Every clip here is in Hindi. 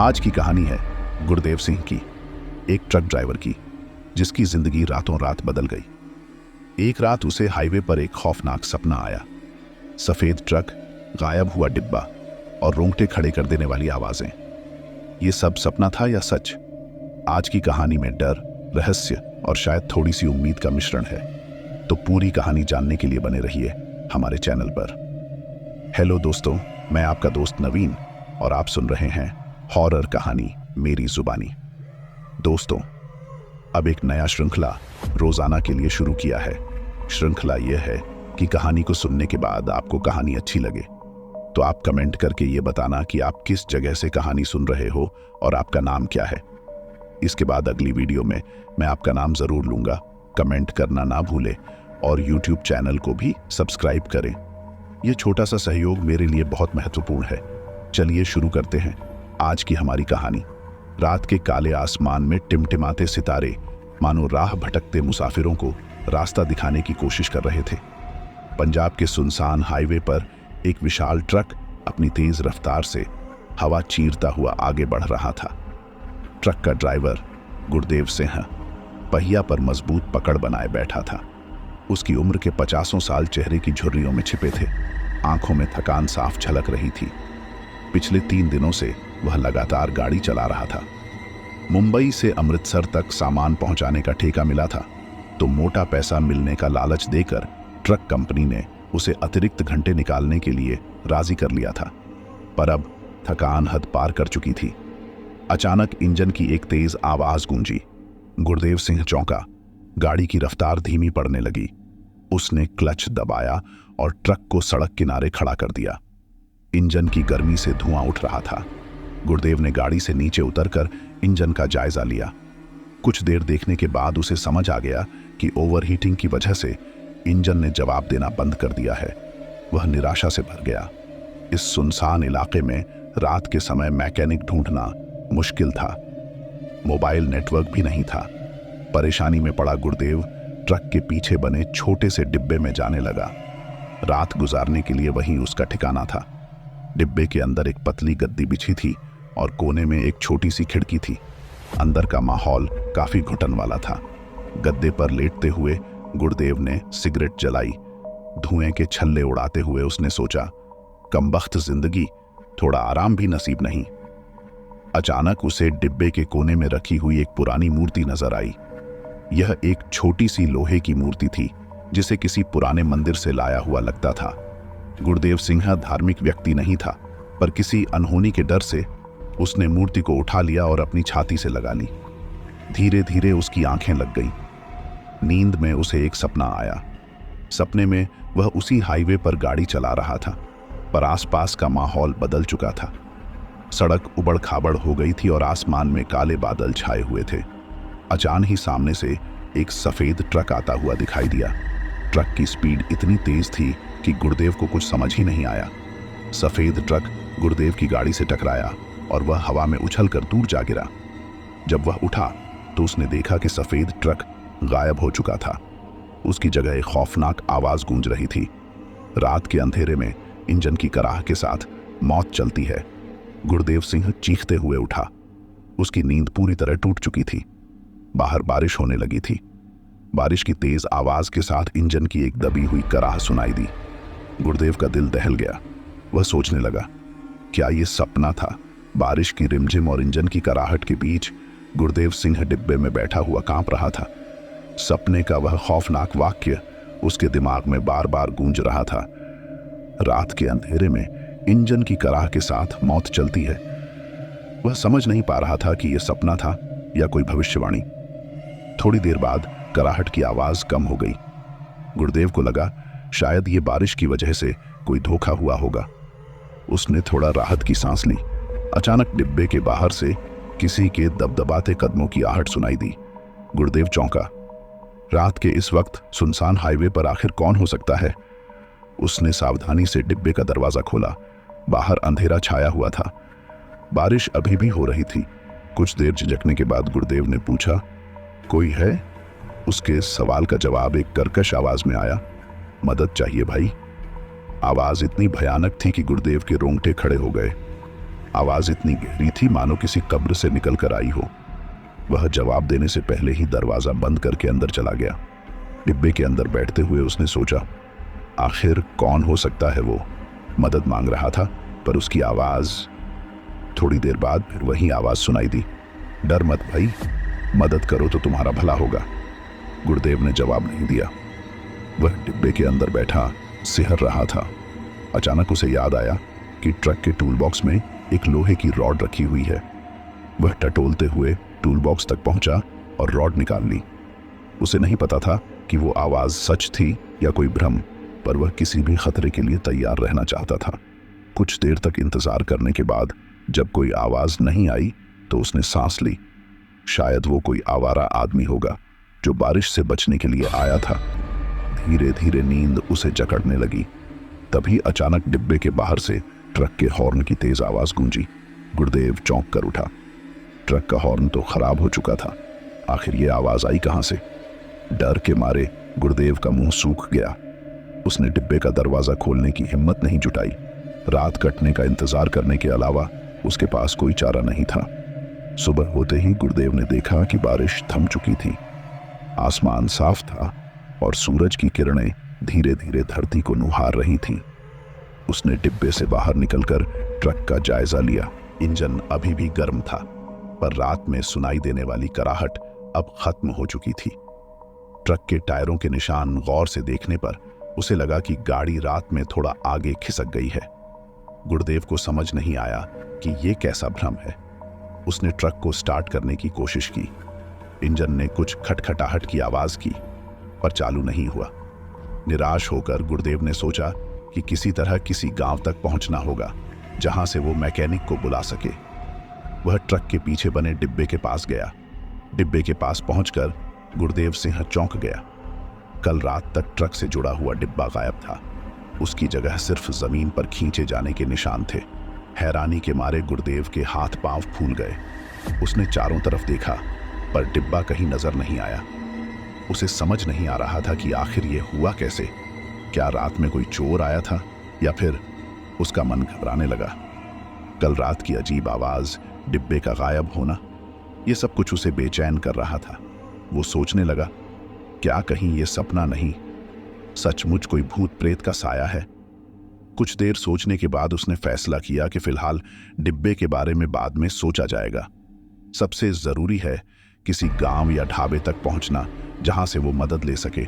आज की कहानी है गुरदेव सिंह की, एक ट्रक ड्राइवर की जिसकी जिंदगी रातों रात बदल गई। एक रात उसे हाईवे पर एक खौफनाक सपना आया। सफेद ट्रक, गायब हुआ डिब्बा और रोंगटे खड़े कर देने वाली आवाजें। ये सब सपना था या सच? आज की कहानी में डर, रहस्य और शायद थोड़ी सी उम्मीद का मिश्रण है। तो पूरी कहानी जानने के लिए बने रहिए हमारे चैनल पर। हेलो दोस्तों, मैं आपका दोस्त नवीन और आप सुन रहे हैं हॉरर कहानी मेरी जुबानी। दोस्तों, अब एक नया श्रृंखला रोजाना के लिए शुरू किया है। श्रृंखला यह है कि कहानी को सुनने के बाद आपको कहानी अच्छी लगे तो आप कमेंट करके ये बताना कि आप किस जगह से कहानी सुन रहे हो और आपका नाम क्या है। इसके बाद अगली वीडियो में मैं आपका नाम जरूर लूंगा। कमेंट करना ना भूलें और YouTube चैनल को भी सब्सक्राइब करें। यह छोटा सा सहयोग मेरे लिए बहुत महत्वपूर्ण है। चलिए शुरू करते हैं आज की हमारी कहानी। रात के काले आसमान में टिमटिमाते सितारे मानो राह भटकते मुसाफिरों को रास्ता दिखाने की कोशिश कर रहे थे। पंजाब के सुनसान हाईवे पर एक विशाल ट्रक अपनी तेज रफ्तार से हवा चीरता हुआ आगे बढ़ रहा था। ट्रक का ड्राइवर गुरदेव सिंह पहिया पर मजबूत पकड़ बनाए बैठा था। उसकी उम्र के 50 साल चेहरे की झुर्रियों में छिपे थे। आंखों में थकान साफ झलक रही थी। पिछले 3 दिनों से वह लगातार गाड़ी चला रहा था। मुंबई से अमृतसर तक सामान पहुंचाने का ठेका मिला था, तो मोटा पैसा मिलने का लालच देकर ट्रक कंपनी ने उसे अतिरिक्त घंटे निकालने के लिए राजी कर लिया था। पर अब थकान हद पार कर चुकी थी। अचानक इंजन की एक तेज आवाज गूंजी। गुरदेव सिंह चौंका। गाड़ी की रफ्तार धीमी पड़ने लगी। उसने क्लच दबाया और ट्रक को सड़क किनारे खड़ा कर दिया। इंजन की गर्मी से धुआं उठ रहा था। गुरदेव ने गाड़ी से नीचे उतरकर इंजन का जायजा लिया। कुछ देर देखने के बाद उसे समझ आ गया कि ओवरहीटिंग की वजह से इंजन ने जवाब देना बंद कर दिया है। वह निराशा से भर गया। इस सुनसान इलाके में रात के समय मैकेनिक ढूंढना मुश्किल था। मोबाइल नेटवर्क भी नहीं था। परेशानी में पड़ा गुरदेव ट्रक के पीछे बने छोटे से डिब्बे में जाने लगा। रात गुजारने के लिए वहीं उसका ठिकाना था। डिब्बे के अंदर एक पतली गद्दी बिछी थी और कोने में एक छोटी सी खिड़की थी। अंदर का माहौल काफी घुटन वाला था। गद्दे पर लेटते हुए गुरदेव ने सिगरेट जलाई। धुएं के छल्ले उड़ाते हुए उसने सोचा, कमबख्त जिंदगी, थोड़ा आराम भी नसीब नहीं। अचानक उसे डिब्बे के कोने में रखी हुई एक पुरानी मूर्ति नजर आई। यह एक छोटी सी लोहे की मूर्ति थी जिसे किसी पुराने मंदिर से लाया हुआ लगता था। गुरदेव सिंह धार्मिक व्यक्ति नहीं था, पर किसी अनहोनी के डर से उसने मूर्ति को उठा लिया और अपनी छाती से लगा ली। धीरे धीरे उसकी आंखें लग गईं। नींद में उसे एक सपना आया। सपने में वह उसी हाईवे पर गाड़ी चला रहा था, पर आसपास का माहौल बदल चुका था। सड़क उबड़ खाबड़ हो गई थी और आसमान में काले बादल छाए हुए थे। अचानक ही सामने से एक सफेद ट्रक आता हुआ दिखाई दिया। ट्रक की स्पीड इतनी तेज थी कि गुरदेव को कुछ समझ ही नहीं आया। सफेद ट्रक गुरदेव की गाड़ी से टकराया और वह हवा में उछलकर दूर जा गिरा। जब वह उठा तो उसने देखा कि सफेद ट्रक गायब हो चुका था। उसकी जगह एक खौफनाक आवाज गूंज रही थी। रात के अंधेरे में इंजन की कराह के साथ मौत चलती है। गुरदेव सिंह चीखते हुए उठा। उसकी नींद पूरी तरह टूट चुकी थी। बाहर बारिश होने लगी थी। बारिश की तेज आवाज के साथ इंजन की एक दबी हुई कराह सुनाई दी। गुरदेव का दिल दहल गया। वह सोचने लगा, क्या ये सपना था? बारिश की रिमझिम और इंजन की कराहट के बीच गुरदेव सिंह डिब्बे में बैठा हुआ कांप रहा था। सपने का वह खौफनाक वाक्य उसके दिमाग में बार बार गूंज रहा था। रात के अंधेरे में इंजन की कराह के साथ मौत चलती है। वह समझ नहीं पा रहा था कि यह सपना था या कोई भविष्यवाणी। थोड़ी देर बाद कराहट की आवाज कम हो गई। गुरदेव को लगा शायद ये बारिश की वजह से कोई धोखा हुआ होगा। उसने थोड़ा राहत की सांस ली। अचानक डिब्बे के बाहर से किसी के दबदबाते कदमों की आहट सुनाई दी। गुरदेव चौंका। रात के इस वक्त सुनसान हाईवे पर आखिर कौन हो सकता है? उसने सावधानी से डिब्बे का दरवाजा खोला। बाहर अंधेरा छाया हुआ था। बारिश अभी भी हो रही थी। कुछ देर झिझकने के बाद गुरदेव ने पूछा, कोई है? उसके सवाल का जवाब एक कर्कश आवाज में आया, मदद चाहिए भाई। आवाज इतनी भयानक थी कि गुरदेव के रोंगटे खड़े हो गए। आवाज इतनी गहरी थी मानो किसी कब्र से निकल कर आई हो। वह जवाब देने से पहले ही दरवाजा बंद करके अंदर चला गया। डिब्बे के अंदर बैठते हुए उसने सोचा, आखिर कौन हो सकता है वो? मदद मांग रहा था पर उसकी आवाज। थोड़ी देर बाद फिर वही आवाज सुनाई दी, डर मत भाई, मदद करो तो तुम्हारा भला होगा। गुरुदेव ने जवाब नहीं दिया। वह डिब्बे के अंदर बैठा सिहर रहा था। अचानक उसे याद आया कि ट्रक के टूल बॉक्स में एक लोहे की रॉड रखी हुई है। वह टटोलते हुए टूल बॉक्स तक पहुंचा और रॉड निकाल ली। उसे नहीं पता था कि वो आवाज सच थी या कोई भ्रम, पर वह किसी भी खतरे के लिए तैयार रहना चाहता था। कुछ देर तक इंतजार करने के बाद जब कोई आवाज नहीं आई तो उसने सांस ली। शायद वो कोई आवारा आदमी होगा जो बारिश से बचने के लिए आया था। धीरे धीरे नींद उसे जकड़ने लगी। तभी अचानक डिब्बे के बाहर से ट्रक के हॉर्न की तेज आवाज गूंजी। गुरुदेव चौंक कर उठा। ट्रक का हॉर्न तो खराब हो चुका था। आखिर ये आवाज आई कहां से? डर के मारे गुरुदेव का मुंह सूख गया। उसने डिब्बे का दरवाजा खोलने की हिम्मत नहीं जुटाई। रात कटने का इंतजार करने के अलावा उसके पास कोई चारा नहीं था। सुबह होते ही गुरुदेव ने देखा कि बारिश थम चुकी थी। आसमान साफ था और सूरज की किरणें धीरे धीरे धरती को नुहार रही थीं। उसने डिब्बे से बाहर निकलकर ट्रक का जायजा लिया। इंजन अभी भी गर्म था, पर रात में सुनाई देने वाली कराहट अब खत्म हो चुकी थी। ट्रक के टायरों के निशान गौर से देखने पर उसे लगा कि गाड़ी रात में थोड़ा आगे खिसक गई है। गुरुदेव को समझ नहीं आया कि ये कैसा भ्रम है। उसने ट्रक को स्टार्ट करने की कोशिश की। इंजन ने कुछ खटखटाहट की आवाज की, पर चालू नहीं हुआ। निराश होकर गुरुदेव ने सोचा कि किसी तरह किसी गांव तक पहुंचना होगा जहां से वो मैकेनिक को बुला सके। वह ट्रक के पीछे बने डिब्बे के पास गया। डिब्बे के पास पहुंचकर गुरुदेव सिंह चौंक गया। कल रात तक ट्रक से जुड़ा हुआ डिब्बा गायब था। उसकी जगह सिर्फ जमीन पर खींचे जाने के निशान थे। हैरानी के मारे गुरुदेव के हाथ पांव फूल गए। उसने चारों तरफ देखा, पर डिब्बा कहीं नजर नहीं आया। उसे समझ नहीं आ रहा था कि आखिर ये हुआ कैसे। क्या रात में कोई चोर आया था या फिर उसका मन घबराने लगा। कल रात की अजीब आवाज, डिब्बे का गायब होना, ये सब कुछ उसे बेचैन कर रहा था। वो सोचने लगा, क्या कहीं ये सपना नहीं, सचमुच कोई भूत प्रेत का साया है। कुछ देर सोचने के बाद उसने फैसला किया कि फिलहाल डिब्बे के बारे में बाद में सोचा जाएगा। सबसे जरूरी है किसी गांव या ढाबे तक पहुंचना जहां से वो मदद ले सके।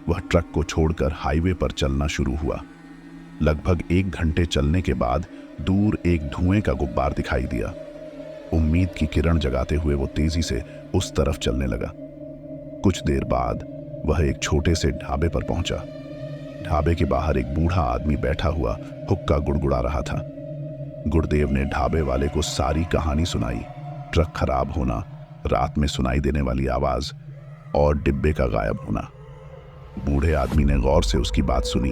वह ट्रक को छोड़कर हाईवे पर चलना शुरू हुआ। लगभग 1 घंटे चलने के बाद दूर एक धुएं का गुब्बार दिखाई दिया। उम्मीद की किरण जगाते हुए वो तेजी से उस तरफ चलने लगा। कुछ देर बाद वह एक छोटे से ढाबे पर पहुंचा। ढाबे के बाहर एक बूढ़ा आदमी बैठा हुआ हुक्का गुड़गुड़ा रहा था। गुरुदेव ने ढाबे वाले को सारी कहानी सुनाई। ट्रक खराब होना, रात में सुनाई देने वाली आवाज और डिब्बे का गायब होना। बूढ़े आदमी ने गौर से उसकी बात सुनी,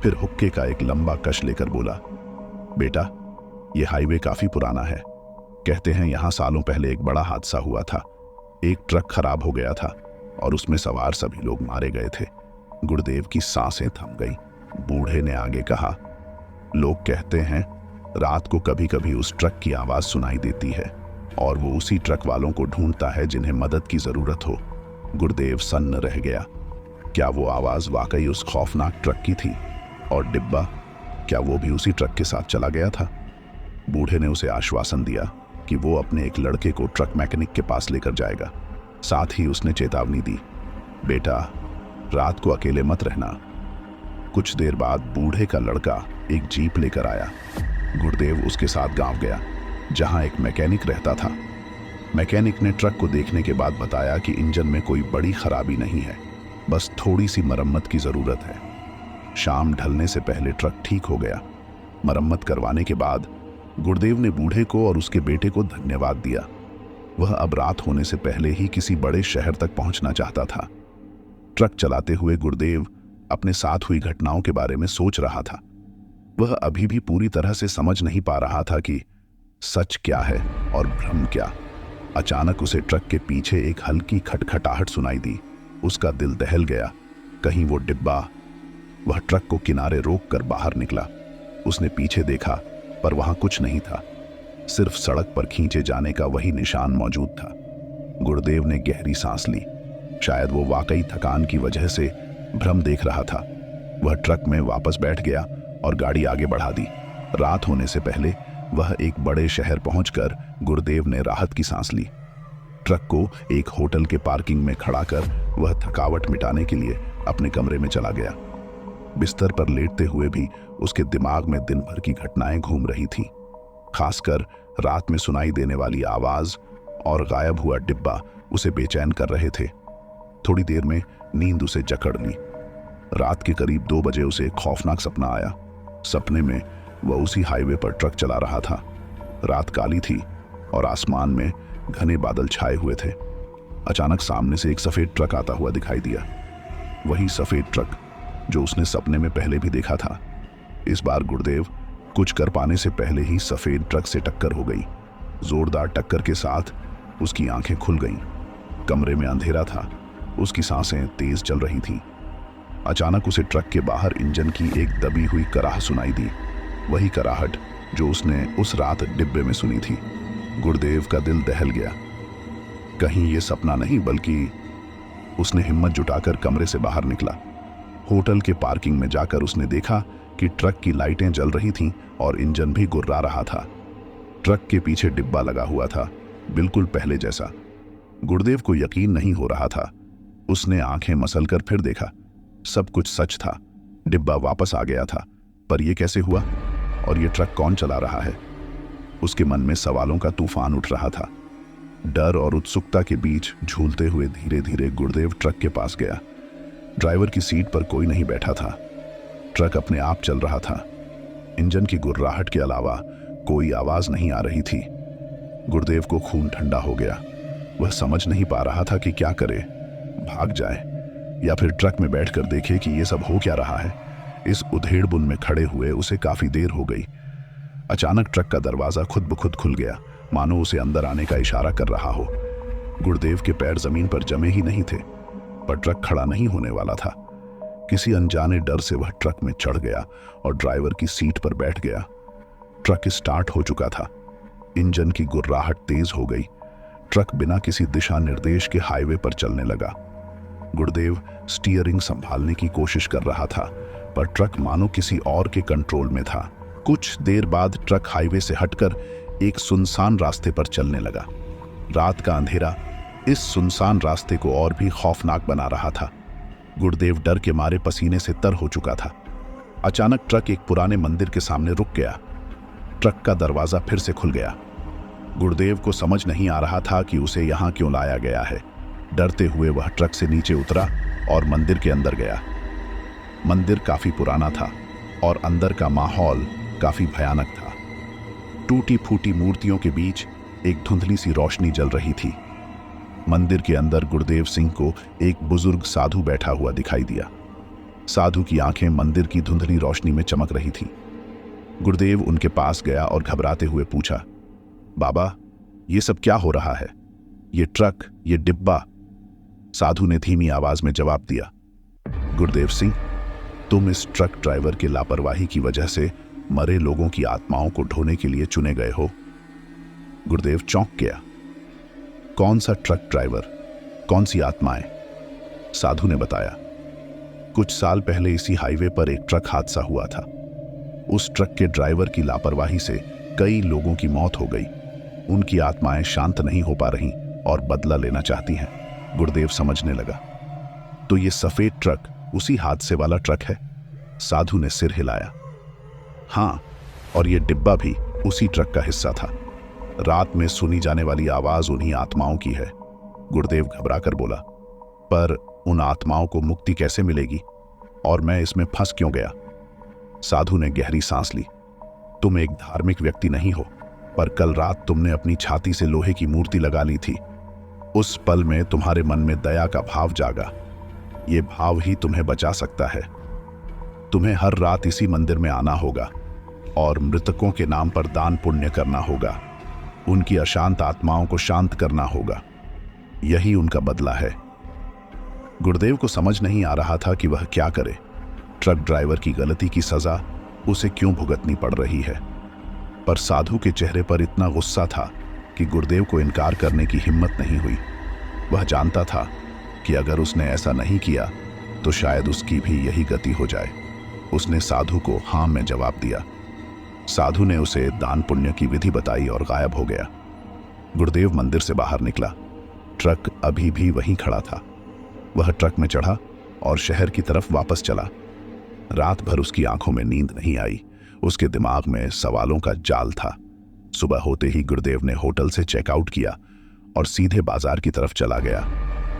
फिर हुक्के का एक लंबा कश लेकर बोला, बेटा, यह हाईवे काफी पुराना है। कहते हैं यहां सालों पहले एक बड़ा हादसा हुआ था। एक ट्रक खराब हो गया था और उसमें सवार सभी लोग मारे गए थे। गुरुदेव की सांसें थम गई। बूढ़े ने आगे कहा, लोग कहते हैं रात को कभी कभी उस ट्रक की आवाज सुनाई देती है और वो उसी ट्रक वालों को ढूंढता है जिन्हें मदद की जरूरत हो। गुरुदेव सन्न रह गया। क्या वो आवाज वाकई उस खौफनाक ट्रक की थी? और डिब्बा, क्या वो भी उसी ट्रक के साथ चला गया था? बूढ़े ने उसे आश्वासन दिया कि वो अपने एक लड़के को ट्रक मैकेनिक के पास लेकर जाएगा। साथ ही उसने चेतावनी दी, बेटा, रात को अकेले मत रहना। कुछ देर बाद बूढ़े का लड़का एक जीप लेकर आया। गुरुदेव उसके साथ गांव गया जहां एक मैकेनिक रहता था। मैकेनिक ने ट्रक को देखने के बाद बताया कि इंजन में कोई बड़ी खराबी नहीं है, बस थोड़ी सी मरम्मत की जरूरत है। शाम ढलने से पहले ट्रक ठीक हो गया। मरम्मत करवाने के बाद गुरुदेव ने बूढ़े को और उसके बेटे को धन्यवाद दिया। वह अब रात होने से पहले ही किसी बड़े शहर तक पहुंचना चाहता था। ट्रक चलाते हुए गुरुदेव अपने साथ हुई घटनाओं के बारे में सोच रहा था। वह अभी भी पूरी तरह से समझ नहीं पा रहा था कि सच क्या है और भ्रम क्या। अचानक उसे ट्रक के पीछे एक हल्की खटखटाहट सुनाई दी। उसका दिल दहल गया। कहीं वो डिब्बा। वह ट्रक को किनारे रोककर बाहर निकला। उसने पीछे देखा, पर वहां कुछ नहीं था। सिर्फ सड़क पर खींचे जाने का वही निशान मौजूद था। गुरुदेव ने गहरी सांस ली। शायद वो वाकई थकान की वजह से भ्रम देख रहा था। वह ट्रक में वापस बैठ गया और गाड़ी आगे बढ़ा दी। रात होने से पहले वह एक बड़े शहर पहुंचकर गुरुदेव ने राहत की सांस ली। ट्रक को एक होटल के पार्किंग में खड़ा कर वह थकावट मिटाने के लिए अपने कमरे में चला गया। बिस्तर पर लेटते हुए भी उसके दिमाग में दिन भर की घटनाएं घूम रही थीं। खासकर रात में सुनाई देने वाली आवाज और गायब हुआ डिब्बा उसे बेचैन कर रहे थे। थोड़ी देर में नींद उसे जकड़ ली। रात के करीब 2 बजे उसे एक खौफनाक सपना आया। सपने में वह उसी हाईवे पर ट्रक चला रहा था। रात काली थी और आसमान में घने बादल छाए हुए थे। अचानक सामने से एक सफेद ट्रक आता हुआ दिखाई दिया। वही सफेद ट्रक जो उसने सपने में पहले भी देखा था। इस बार गुरुदेव कुछ कर पाने से पहले ही सफेद ट्रक से टक्कर हो गई। जोरदार टक्कर के साथ उसकी आंखें खुल गईं। कमरे में अंधेरा था। उसकी सांसें तेज चल रही थीं। अचानक उसे ट्रक के बाहर इंजन की एक दबी हुई कराह सुनाई दी। वही कराहट जो उसने उस रात डिब्बे में सुनी थी। गुरुदेव का दिल दहल गया। कहीं ये सपना नहीं, बल्कि उसने हिम्मत जुटाकर कमरे से बाहर निकला। होटल के पार्किंग में जाकर उसने देखा कि ट्रक की लाइटें जल रही थीं और इंजन भी गुर्रा रहा था। ट्रक के पीछे डिब्बा लगा हुआ था, बिल्कुल पहले जैसा। गुरुदेव को यकीन नहीं हो रहा था। उसने आंखें मसलकर फिर देखा। सब कुछ सच था। डिब्बा वापस आ गया था। पर यह कैसे हुआ? और ये ट्रक कौन चला रहा है? उसके मन में सवालों का तूफान उठ रहा था। डर और उत्सुकता के बीच झूलते हुए धीरे धीरे गुरुदेव ट्रक के पास गया। ड्राइवर की सीट पर कोई नहीं बैठा था। ट्रक अपने आप चल रहा था। इंजन की गुर्राहट के अलावा कोई आवाज नहीं आ रही थी। गुरुदेव को खून ठंडा हो गया। वह समझ नहीं पा रहा था कि क्या करे, भाग जाए या फिर ट्रक में बैठकर देखे कि यह सब हो क्या रहा है। इस उधेड़बुन में खड़े हुए उसे काफी देर हो गई। अचानक ट्रक का दरवाजा खुद ब खुद खुल गया, मानो उसे अंदर आने का इशारा कर रहा हो। गुरुदेव के पैर जमीन पर जमे ही नहीं थे, पर ट्रक खड़ा नहीं होने वाला था। किसी अनजाने डर से वह ट्रक में चढ़ गया और ड्राइवर की सीट पर बैठ गया। ट्रक स्टार्ट हो चुका था। इंजन की गुर्राहट तेज हो गई। ट्रक बिना किसी दिशा निर्देश के हाईवे पर चलने लगा। गुरुदेव स्टीयरिंग संभालने की कोशिश कर रहा था, पर ट्रक मानो किसी और के कंट्रोल में था। कुछ देर बाद ट्रक हाईवे से हटकर एक सुनसान रास्ते पर चलने लगा। रात का अंधेरा इस सुनसान रास्ते को और भी खौफनाक बना रहा था। गुरुदेव डर के मारे पसीने से तर हो चुका था। अचानक ट्रक एक पुराने मंदिर के सामने रुक गया। ट्रक का दरवाजा फिर से खुल गया। गुरुदेव को समझ नहीं आ रहा था कि उसे यहां क्यों लाया गया है। डरते हुए वह ट्रक से नीचे उतरा और मंदिर के अंदर गया। मंदिर काफी पुराना था और अंदर का माहौल काफी भयानक था। टूटी फूटी मूर्तियों के बीच एक धुंधली सी रोशनी जल रही थी। मंदिर के अंदर गुरुदेव सिंह को एक बुजुर्ग साधु बैठा हुआ दिखाई दिया। साधु की आंखें मंदिर की धुंधली रोशनी में चमक रही थी। गुरुदेव उनके पास गया और घबराते हुए पूछा, बाबा, ये सब क्या हो रहा है? ये ट्रक, ये डिब्बा? साधु ने धीमी आवाज में जवाब दिया, गुरुदेव सिंह, तुम इस ट्रक ड्राइवर की लापरवाही की वजह से मरे लोगों की आत्माओं को ढोने के लिए चुने गए हो। गुरुदेव चौंक गया। कौन सा ट्रक ड्राइवर, कौन सी आत्माएं? साधु ने बताया, कुछ साल पहले इसी हाईवे पर एक ट्रक हादसा हुआ था। उस ट्रक के ड्राइवर की लापरवाही से कई लोगों की मौत हो गई। उनकी आत्माएं शांत नहीं हो पा रही और बदला लेना चाहती हैं। गुरुदेव समझने लगा, तो ये सफेद ट्रक उसी हादसे वाला ट्रक है? साधु ने सिर हिलाया। हाँ, और ये डिब्बा भी उसी ट्रक का हिस्सा था। रात में सुनी जाने वाली आवाज उन्हीं आत्माओं की है। गुरुदेव घबरा कर बोला, पर उन आत्माओं को मुक्ति कैसे मिलेगी और मैं इसमें फंस क्यों गया? साधु ने गहरी सांस ली। तुम एक धार्मिक व्यक्ति नहीं हो, पर कल रात तुमने अपनी छाती से लोहे की मूर्ति लगा ली थी। उस पल में तुम्हारे मन में दया का भाव जागा। ये भाव ही तुम्हें बचा सकता है। तुम्हें हर रात इसी मंदिर में आना होगा और मृतकों के नाम पर दान पुण्य करना होगा। उनकी अशांत आत्माओं को शांत करना होगा। यही उनका बदला है। गुरुदेव को समझ नहीं आ रहा था कि वह क्या करे। ट्रक ड्राइवर की गलती की सजा उसे क्यों भुगतनी पड़ रही है? पर साधु के चेहरे पर इतना गुस्सा था कि गुरुदेव को इनकार करने की हिम्मत नहीं हुई। वह जानता था कि अगर उसने ऐसा नहीं किया तो शायद उसकी भी यही गति हो जाए। उसने साधु को हाँ में जवाब दिया। साधु ने उसे दान पुण्य की विधि बताई और गायब हो गया। गुरुदेव मंदिर से बाहर निकला। ट्रक अभी भी वहीं खड़ा था। वह ट्रक में चढ़ा और शहर की तरफ वापस चला। रात भर उसकी आंखों में नींद नहीं आई। उसके दिमाग में सवालों का जाल था। सुबह होते ही गुरुदेव ने होटल से चेकआउट किया और सीधे बाजार की तरफ चला गया।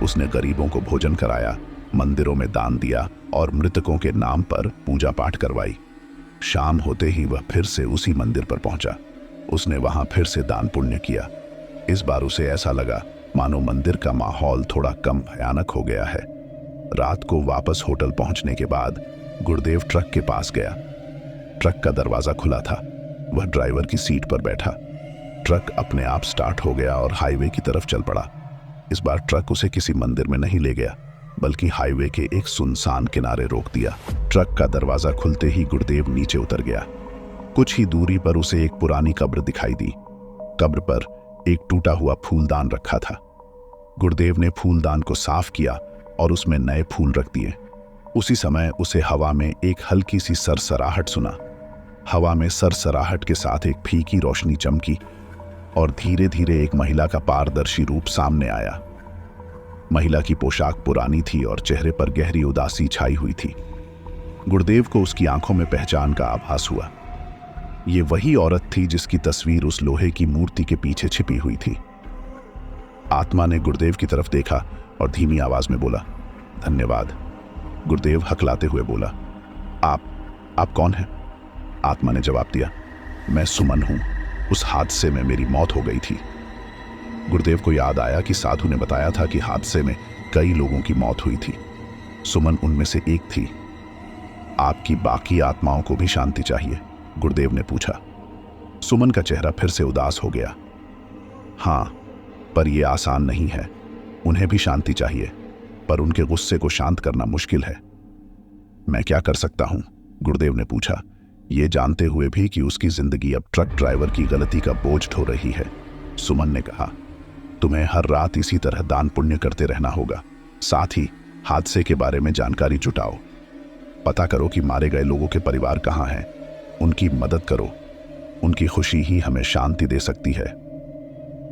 उसने गरीबों को भोजन कराया, मंदिरों में दान दिया और मृतकों के नाम पर पूजा पाठ करवाई। शाम होते ही वह फिर से उसी मंदिर पर पहुंचा। उसने वहां फिर से दान पुण्य किया। इस बार उसे ऐसा लगा मानो मंदिर का माहौल थोड़ा कम भयानक हो गया है। रात को वापस होटल पहुंचने के बाद गुरुदेव ट्रक के पास गया। ट्रक का दरवाजा खुला था। वह ड्राइवर की सीट पर बैठा। ट्रक अपने आप स्टार्ट हो गया और हाईवे की तरफ चल पड़ा। इस बार ट्रक उसे किसी मंदिर में नहीं ले गया, बल्कि हाईवे के एक सुनसान किनारे रोक दिया। ट्रक का दरवाजा खुलते ही गुरुदेव नीचे उतर गया। कुछ ही दूरी पर उसे एक पुरानी कब्र दिखाई दी। कब्र पर एक टूटा हुआ फूलदान रखा था। गुरुदेव ने फूलदान को साफ किया और उसमें नए फूल रख दिए। उसी समय उसे हवा में एक हल्की सी सरसराहट सुना। हवा में सरसराहट के साथ एक फीकी रोशनी चमकी और धीरे धीरे एक महिला का पारदर्शी रूप सामने आया। महिला की पोशाक पुरानी थी और चेहरे पर गहरी उदासी छाई हुई थी। गुरुदेव को उसकी आंखों में पहचान का आभास हुआ। ये वही औरत थी जिसकी तस्वीर उस लोहे की मूर्ति के पीछे छिपी हुई थी। आत्मा ने गुरुदेव की तरफ देखा और धीमी आवाज में बोला, धन्यवाद। गुरुदेव हकलाते हुए बोला, आप कौन हैं? आत्मा ने जवाब दिया, मैं सुमन हूं। उस हादसे में मेरी मौत हो गई थी। गुरुदेव को याद आया कि साधु ने बताया था कि हादसे में कई लोगों की मौत हुई थी। सुमन उनमें से एक थी। आपकी बाकी आत्माओं को भी शांति चाहिए? गुरुदेव ने पूछा। सुमन का चेहरा फिर से उदास हो गया। हाँ, पर यह आसान नहीं है। उन्हें भी शांति चाहिए, पर उनके गुस्से को शांत करना मुश्किल है। मैं क्या कर सकता हूं? गुरुदेव ने पूछा, ये जानते हुए भी कि उसकी जिंदगी अब ट्रक ड्राइवर की गलती का बोझ ढो रही है। सुमन ने कहा, तुम्हें हर रात इसी तरह दान पुण्य करते रहना होगा। साथ ही हादसे के बारे में जानकारी जुटाओ। पता करो कि मारे गए लोगों के परिवार कहाँ हैं। उनकी मदद करो। उनकी खुशी ही हमें शांति दे सकती है।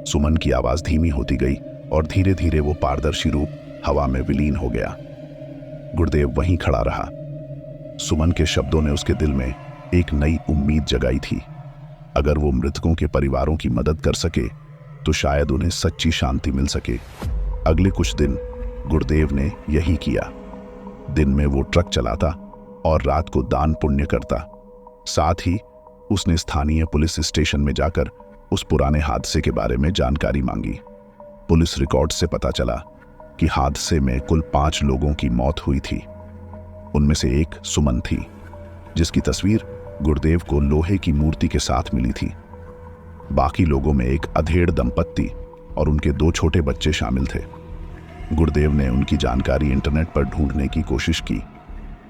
सुमन की आवाज धीमी होती गई और धीरे धीरे वो पारदर्शी रूप हवा में विलीन हो गया। गुरुदेव वहीं खड़ा रहा। सुमन के शब्दों ने उसके दिल में एक नई उम्मीद जगाई थी। अगर वो मृतकों के परिवारों की मदद कर सके तो शायद उन्हें सच्ची शांति मिल सके। अगले कुछ दिन गुरुदेव ने यही किया। दिन में वो ट्रक चलाता और रात को दान पुण्य करता। साथ ही उसने स्थानीय पुलिस स्टेशन में जाकर उस पुराने हादसे के बारे में जानकारी मांगी। पुलिस रिकॉर्ड से पता चला कि हादसे में कुल 5 लोगों की मौत हुई थी। उनमें से एक सुमन थी, जिसकी तस्वीर गुरुदेव को लोहे की मूर्ति के साथ मिली थी। बाकी लोगों में एक अधेड़ दंपत्ति और उनके 2 छोटे बच्चे शामिल थे। गुरुदेव ने उनकी जानकारी इंटरनेट पर ढूंढने की कोशिश की,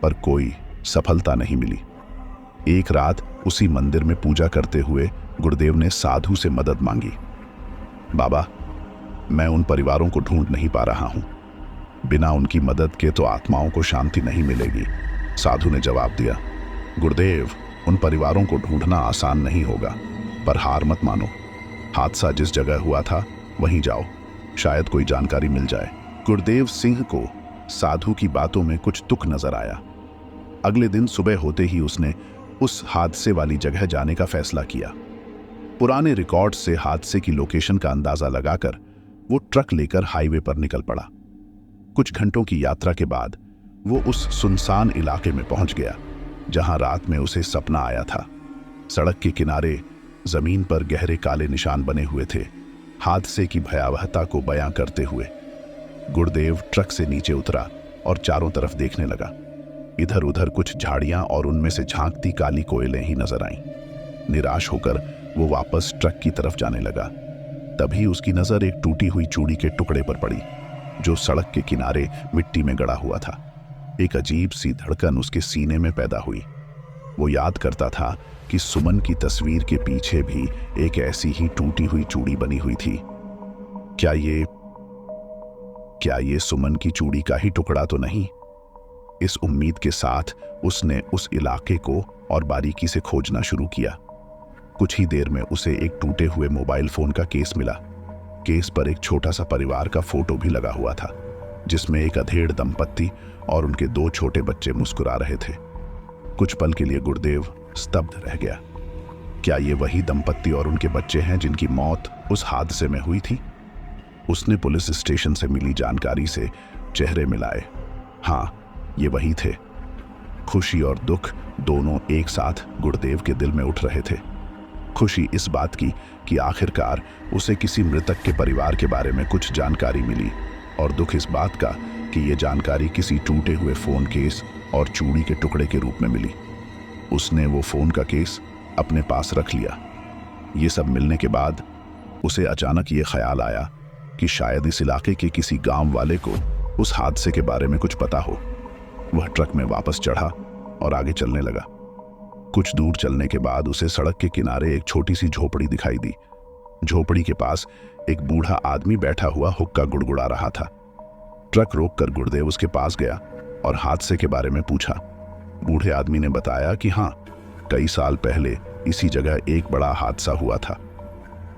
पर कोई सफलता नहीं मिली। एक रात उसी मंदिर में पूजा करते हुए गुरुदेव ने साधु से मदद मांगी। बाबा, मैं उन परिवारों को ढूंढ नहीं पा रहा हूं। बिना उनकी मदद के तो आत्माओं को शांति नहीं मिलेगी। साधु ने जवाब दिया, गुरुदेव, उन परिवारों को ढूंढना आसान नहीं होगा, पर हार मत मानो। हादसा जिस जगह हुआ था वहीं जाओ, शायद कोई जानकारी मिल जाए। गुरुदेव सिंह को साधु की बातों में कुछ तुक नजर आया। अगले दिन सुबह होते ही उसने उस हादसे वाली जगह जाने का फैसला किया। पुराने रिकॉर्ड से हादसे की लोकेशन का अंदाजा लगाकर वो ट्रक लेकर हाईवे पर निकल पड़ा। कुछ घंटों की यात्रा के बाद वो उस सुनसान इलाके में पहुंच गया जहां रात में उसे सपना आया था। सड़क के किनारे जमीन पर गहरे काले निशान बने हुए थे, हादसे की भयावहता को बयां करते हुए। गुरुदेव ट्रक से नीचे उतरा और चारों तरफ देखने लगा। इधर उधर कुछ झाड़ियां और उनमें से झांकती काली कोयलें ही नजर आईं। निराश होकर वो वापस ट्रक की तरफ जाने लगा। तभी उसकी नजर एक टूटी हुई चूड़ी के टुकड़े पर पड़ी, जो सड़क के किनारे मिट्टी में गड़ा हुआ था। एक अजीब सी धड़कन उसके सीने में पैदा हुई। वो याद करता था कि सुमन की तस्वीर के पीछे भी एक ऐसी ही टूटी हुई चूड़ी बनी हुई थी। क्या ये सुमन की चूड़ी का ही टुकड़ा तो नहीं? इस उम्मीद के साथ उसने उस इलाके को और बारीकी से खोजना शुरू किया। कुछ ही देर में उसे एक टूटे हुए मोबाइल फोन का केस मिला। केस पर एक छोटा सा परिवार का फोटो भी लगा हुआ था, जिसमें एक अधेड़ दंपत्ति और उनके 2 छोटे बच्चे मुस्कुरा रहे थे। कुछ पल के लिए गुरुदेव स्तब्ध रह गया। क्या ये वही दंपत्ति और उनके बच्चे हैं जिनकी मौत उस हादसे में हुई थी? उसने पुलिस स्टेशन से मिली जानकारी से चेहरे मिलाए। हाँ, ये वही थे। खुशी और दुख दोनों एक साथ गुरुदेव के दिल में उठ रहे थे। खुशी इस बात की कि आखिरकार उसे किसी मृतक के परिवार के बारे में कुछ जानकारी मिली, और दुख इस बात का कि ये जानकारी किसी टूटे हुए फोन केस और चूड़ी के टुकड़े के रूप में मिली। उसने वो फोन का केस अपने पास रख लिया। ये सब मिलने के बाद उसे अचानक ये ख्याल आया कि शायद इस इलाके के किसी गांव वाले को उस हादसे के बारे में कुछ पता हो। वह ट्रक में वापस चढ़ा और आगे चलने लगा। कुछ दूर चलने के बाद उसे सड़क के किनारे एक छोटी सी झोपड़ी दिखाई दी। झोपड़ी के पास एक बूढ़ा आदमी बैठा हुआ हुक्का गुड़गुड़ा रहा था। ट्रक रोककर गुरुदेव उसके पास गया और हादसे के बारे में पूछा। बूढ़े आदमी ने बताया कि हाँ, कई साल पहले इसी जगह एक बड़ा हादसा हुआ था।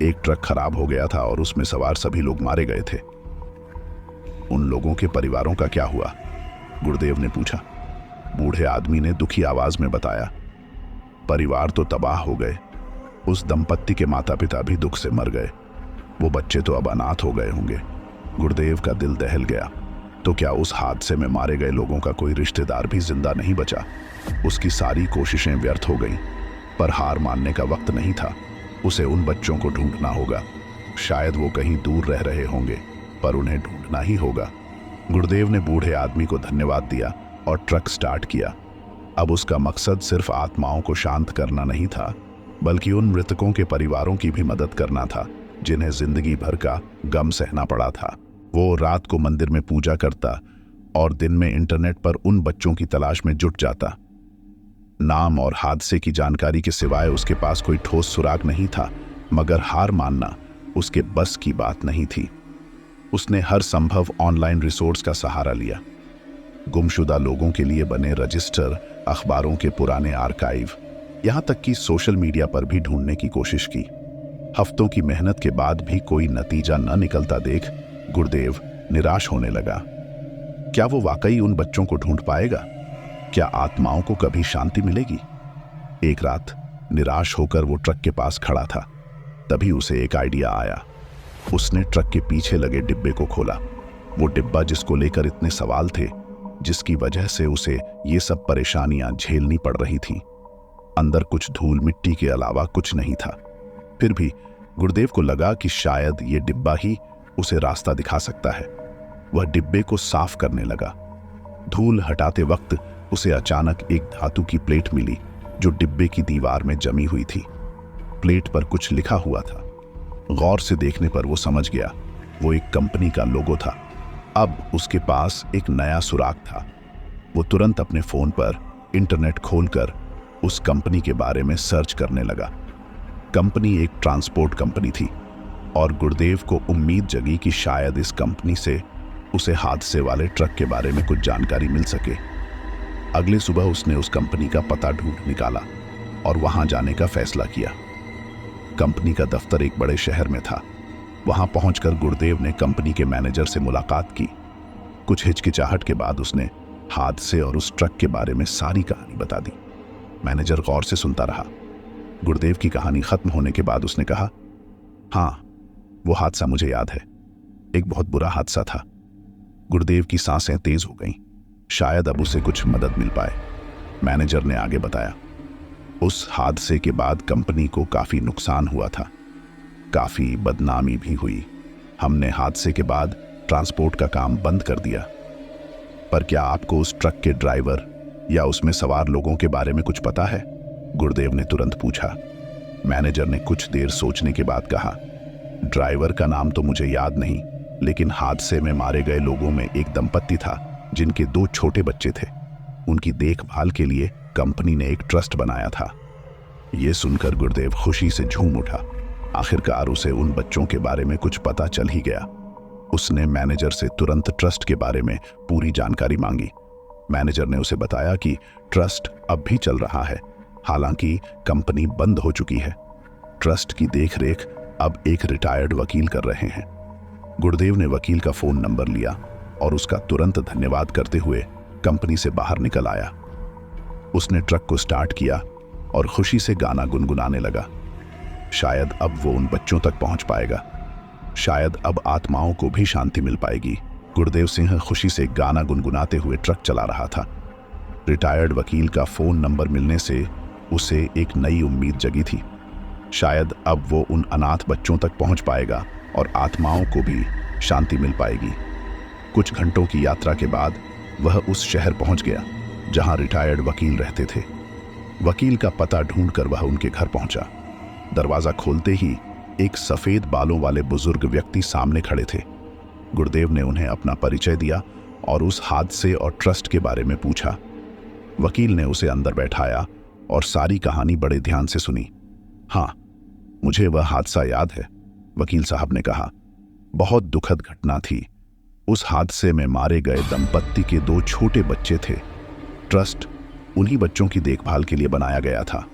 एक ट्रक खराब हो गया था और उसमें सवार सभी लोग मारे गए थे। उन लोगों के परिवारों का क्या हुआ? गुरुदेव ने पूछा। बूढ़े आदमी ने दुखी आवाज में बताया, परिवार तो तबाह हो गए। उस दंपत्ति के माता पिता भी दुख से मर गए। वो बच्चे तो अब अनाथ हो गए होंगे। गुरुदेव का दिल दहल गया। तो क्या उस हादसे में मारे गए लोगों का कोई रिश्तेदार भी जिंदा नहीं बचा? उसकी सारी कोशिशें व्यर्थ हो गईं, पर हार मानने का वक्त नहीं था। उसे उन बच्चों को ढूंढना होगा। शायद वो कहीं दूर रह रहे होंगे, पर उन्हें ढूंढना ही होगा। गुरुदेव ने बूढ़े आदमी को धन्यवाद दिया और ट्रक स्टार्ट किया। अब उसका मकसद सिर्फ आत्माओं को शांत करना नहीं था, बल्कि उन मृतकों के परिवारों की भी मदद करना था जिन्हें जिंदगी भर का गम सहना पड़ा था। वो रात को मंदिर में पूजा करता और दिन में इंटरनेट पर उन बच्चों की तलाश में जुट जाता। नाम और हादसे की जानकारी के सिवाय उसके पास कोई ठोस सुराग नहीं था, मगर हार मानना उसके बस की बात नहीं थी। उसने हर संभव ऑनलाइन रिसोर्स का सहारा लिया। गुमशुदा लोगों के लिए बने रजिस्टर, अखबारों के पुराने आर्काइव, यहां तक कि सोशल मीडिया पर भी ढूंढने की कोशिश की। हफ्तों की मेहनत के बाद भी कोई नतीजा न निकलता देख गुरुदेव निराश होने लगा। क्या वो वाकई उन बच्चों को ढूंढ पाएगा? क्या आत्माओं को कभी शांति मिलेगी? एक रात निराश होकर वो ट्रक के पास खड़ा था। तभी उसे एक आइडिया आया। उसने ट्रक के पीछे लगे डिब्बे को खोला। वो डिब्बा जिसको लेकर इतने सवाल थे, जिसकी वजह से उसे ये सब परेशानियां झेलनी पड़ रही थीं। अंदर कुछ धूल मिट्टी के अलावा कुछ नहीं था। फिर भी गुरुदेव को लगा कि शायद ये डिब्बा ही उसे रास्ता दिखा सकता है। वह डिब्बे को साफ करने लगा। धूल हटाते वक्त उसे अचानक एक धातु की प्लेट मिली जो डिब्बे की दीवार में जमी हुई थी। प्लेट पर कुछ लिखा हुआ था। गौर से देखने पर वो समझ गया, वो एक कंपनी का लोगो था। अब उसके पास एक नया सुराग था। वो तुरंत अपने फोन पर इंटरनेट खोलकर उस कंपनी के बारे में सर्च करने लगा। कंपनी एक ट्रांसपोर्ट कंपनी थी और गुरुदेव को उम्मीद जगी कि शायद इस कंपनी से उसे हादसे वाले ट्रक के बारे में कुछ जानकारी मिल सके। अगले सुबह उसने उस कंपनी का पता ढूंढ निकाला और वहां जाने का फैसला किया। कंपनी का दफ्तर एक बड़े शहर में था। वहां पहुंचकर गुरुदेव ने कंपनी के मैनेजर से मुलाकात की। कुछ हिचकिचाहट के बाद उसने हादसे और उस ट्रक के बारे में सारी कहानी बता दी। मैनेजर गौर से सुनता रहा। गुरुदेव की कहानी खत्म होने के बाद उसने कहा, हाँ, वो हादसा मुझे याद है। एक बहुत बुरा हादसा था। गुरुदेव की सांसें तेज हो गईं। शायद अब उसे कुछ मदद मिल पाए। मैनेजर ने आगे बताया, उस हादसे के बाद कंपनी को काफी नुकसान हुआ था। काफी बदनामी भी हुई। हमने हादसे के बाद ट्रांसपोर्ट का काम बंद कर दिया। पर क्या आपको उस ट्रक के ड्राइवर या उसमें सवार लोगों के बारे में कुछ पता है? गुरुदेव ने तुरंत पूछा। मैनेजर ने कुछ देर सोचने के बाद कहा, ड्राइवर का नाम तो मुझे याद नहीं, लेकिन हादसे में मारे गए लोगों में एक दंपत्ति था जिनके 2 छोटे बच्चे थे। उनकी देखभाल के लिए कंपनी ने एक ट्रस्ट बनाया था। ये सुनकर गुरुदेव खुशी से झूम उठा। आखिरकार उसे उन बच्चों के बारे में कुछ पता चल ही गया। उसने मैनेजर से तुरंत ट्रस्ट के बारे में पूरी जानकारी मांगी। मैनेजर ने उसे बताया कि ट्रस्ट अब भी चल रहा है, हालांकि कंपनी बंद हो चुकी है। ट्रस्ट की देखरेख अब एक रिटायर्ड वकील कर रहे हैं। गुरुदेव ने वकील का फोन नंबर लिया और उसका तुरंत धन्यवाद करते हुए कंपनी से बाहर निकल आया। उसने ट्रक को स्टार्ट किया और खुशी से गाना गुनगुनाने लगा। शायद अब वो उन बच्चों तक पहुंच पाएगा, शायद अब आत्माओं को भी शांति मिल पाएगी। गुरुदेव सिंह खुशी से गाना गुनगुनाते हुए ट्रक चला रहा था। रिटायर्ड वकील का फोन नंबर मिलने से उसे एक नई उम्मीद जगी थी। शायद अब वो उन अनाथ बच्चों तक पहुंच पाएगा और आत्माओं को भी शांति मिल पाएगी। कुछ घंटों की यात्रा के बाद वह उस शहर पहुंच गया जहां रिटायर्ड वकील रहते थे। वकील का पता ढूंढकर वह उनके घर पहुंचा। दरवाजा खोलते ही एक सफेद बालों वाले बुजुर्ग व्यक्ति सामने खड़े थे। गुरुदेव ने उन्हें अपना परिचय दिया और उस हादसे और ट्रस्ट के बारे में पूछा। वकील ने उसे अंदर बैठाया और सारी कहानी बड़े ध्यान से सुनी। हाँ, मुझे वह हादसा याद है, वकील साहब ने कहा। बहुत दुखद घटना थी। उस हादसे में मारे गए दंपत्ति के 2 छोटे बच्चे थे। ट्रस्ट उन्हीं बच्चों की देखभाल के लिए बनाया गया था।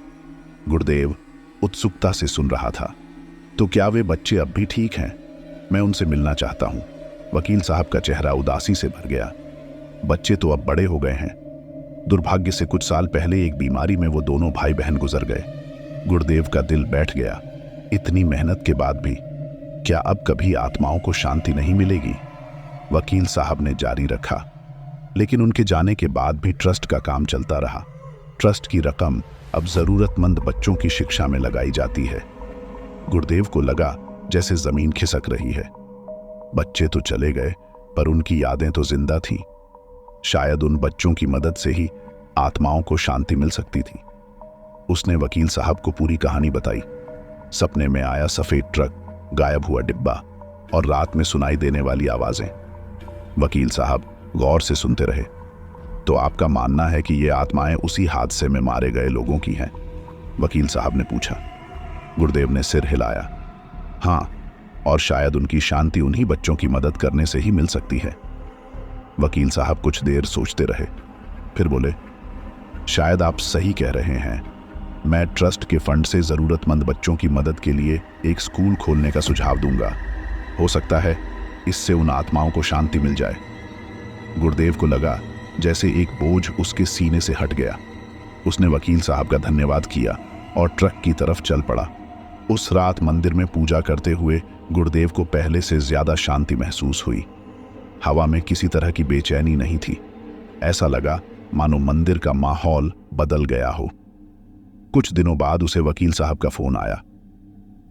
गुरुदेव उत्सुकता से सुन रहा था। तो क्या वे बच्चे अब भी ठीक हैं? मैं उनसे मिलना चाहता हूं। वकील साहब का चेहरा उदासी से भर गया। बच्चे तो अब बड़े हो गए हैं। दुर्भाग्य से कुछ साल पहले एक बीमारी में वो दोनों भाई बहन गुजर गए। गुरुदेव का दिल बैठ गया। इतनी मेहनत के बाद भी क्या अब कभी आत्माओं को शांति नहीं मिलेगी? वकील साहब ने जारी रखा। लेकिन उनके जाने के बाद भी ट्रस्ट का काम चलता रहा। ट्रस्ट की रकम अब जरूरतमंद बच्चों की शिक्षा में लगाई जाती है। गुरुदेव को लगा जैसे जमीन खिसक रही है। बच्चे तो चले गए, पर उनकी यादें तो जिंदा थीं। शायद उन बच्चों की मदद से ही आत्माओं को शांति मिल सकती थी। उसने वकील साहब को पूरी कहानी बताई। सपने में आया सफेद ट्रक, गायब हुआ डिब्बा और रात में सुनाई देने वाली आवाजें। वकील साहब गौर से सुनते रहे। तो आपका मानना है कि ये आत्माएं उसी हादसे में मारे गए लोगों की हैं? वकील साहब ने पूछा। गुरुदेव ने सिर हिलाया। हाँ, और शायद उनकी शांति उन्हीं बच्चों की मदद करने से ही मिल सकती है। वकील साहब कुछ देर सोचते रहे, फिर बोले, शायद आप सही कह रहे हैं। मैं ट्रस्ट के फंड से जरूरतमंद बच्चों की मदद के लिए एक स्कूल खोलने का सुझाव दूंगा। हो सकता है इससे उन आत्माओं को शांति मिल जाए। गुरुदेव को लगा जैसे एक बोझ उसके सीने से हट गया। उसने वकील साहब का धन्यवाद किया और ट्रक की तरफ चल पड़ा। उस रात मंदिर में पूजा करते हुए गुरुदेव को पहले से ज्यादा शांति महसूस हुई। हवा में किसी तरह की बेचैनी नहीं थी। ऐसा लगा मानो मंदिर का माहौल बदल गया हो। कुछ दिनों बाद उसे वकील साहब का फोन आया।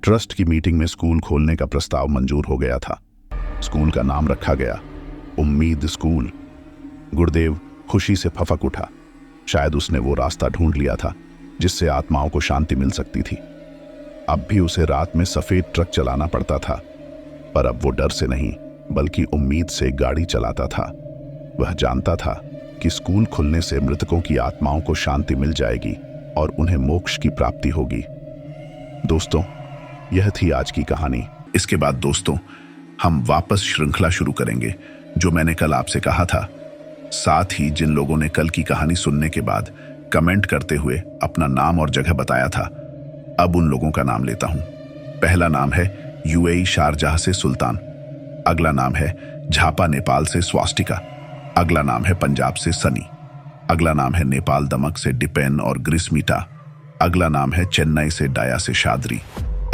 ट्रस्ट की मीटिंग में स्कूल खोलने का प्रस्ताव मंजूर हो गया था। स्कूल का नाम रखा गया उम्मीद स्कूल। गुरुदेव खुशी से फपक उठा। शायद उसने वो रास्ता ढूंढ लिया था जिससे आत्माओं को शांति मिल सकती थी। अब भी उसे रात में सफेद ट्रक चलाना पड़ता था, पर अब वो डर से नहीं बल्कि उम्मीद से गाड़ी चलाता था। वह जानता था कि स्कूल खुलने से मृतकों की आत्माओं को शांति मिल जाएगी और उन्हें मोक्ष की प्राप्ति होगी। दोस्तों, यह थी आज की कहानी। इसके बाद दोस्तों हम वापस श्रृंखला शुरू करेंगे जो मैंने कल आपसे कहा था। साथ ही जिन लोगों ने कल की कहानी सुनने के बाद कमेंट करते हुए अपना नाम और जगह बताया था, अब उन लोगों का नाम लेता हूं। पहला नाम है यूएई शारजाह से सुल्तान। अगला नाम है झापा नेपाल से स्वास्तिका। अगला नाम है पंजाब से सनी। अगला नाम है नेपाल दमक से डिपेन और ग्रिस्मीटा। अगला नाम है चेन्नई से डाया से शादरी।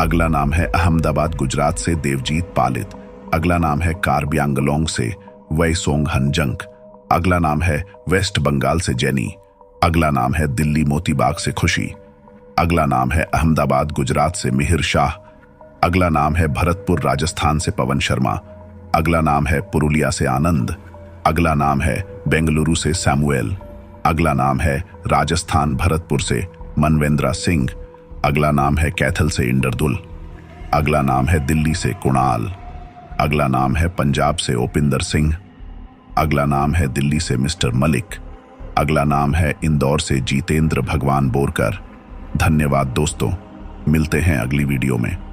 अगला नाम है अहमदाबाद गुजरात से देवजीत पालित। अगला नाम है कार्बी आंगलोंग से वैसोंग हनजंग। अगला नाम है वेस्ट बंगाल से जेनी। अगला नाम है दिल्ली मोतीबाग से खुशी। अगला नाम है अहमदाबाद गुजरात से मिहिर शाह। अगला नाम है भरतपुर राजस्थान से पवन शर्मा। अगला नाम है पुरुलिया से आनंद। अगला नाम है बेंगलुरु से सैमुएल। अगला नाम है राजस्थान भरतपुर से मनवेंद्रा सिंह। अगला नाम है कैथल से इंदरदुल। अगला नाम है दिल्ली से कुणाल। अगला नाम है पंजाब से ओपिंदर सिंह। अगला नाम है दिल्ली से मिस्टर मलिक। अगला नाम है इंदौर से जितेंद्र भगवान बोरकर। धन्यवाद दोस्तों, मिलते हैं अगली वीडियो में।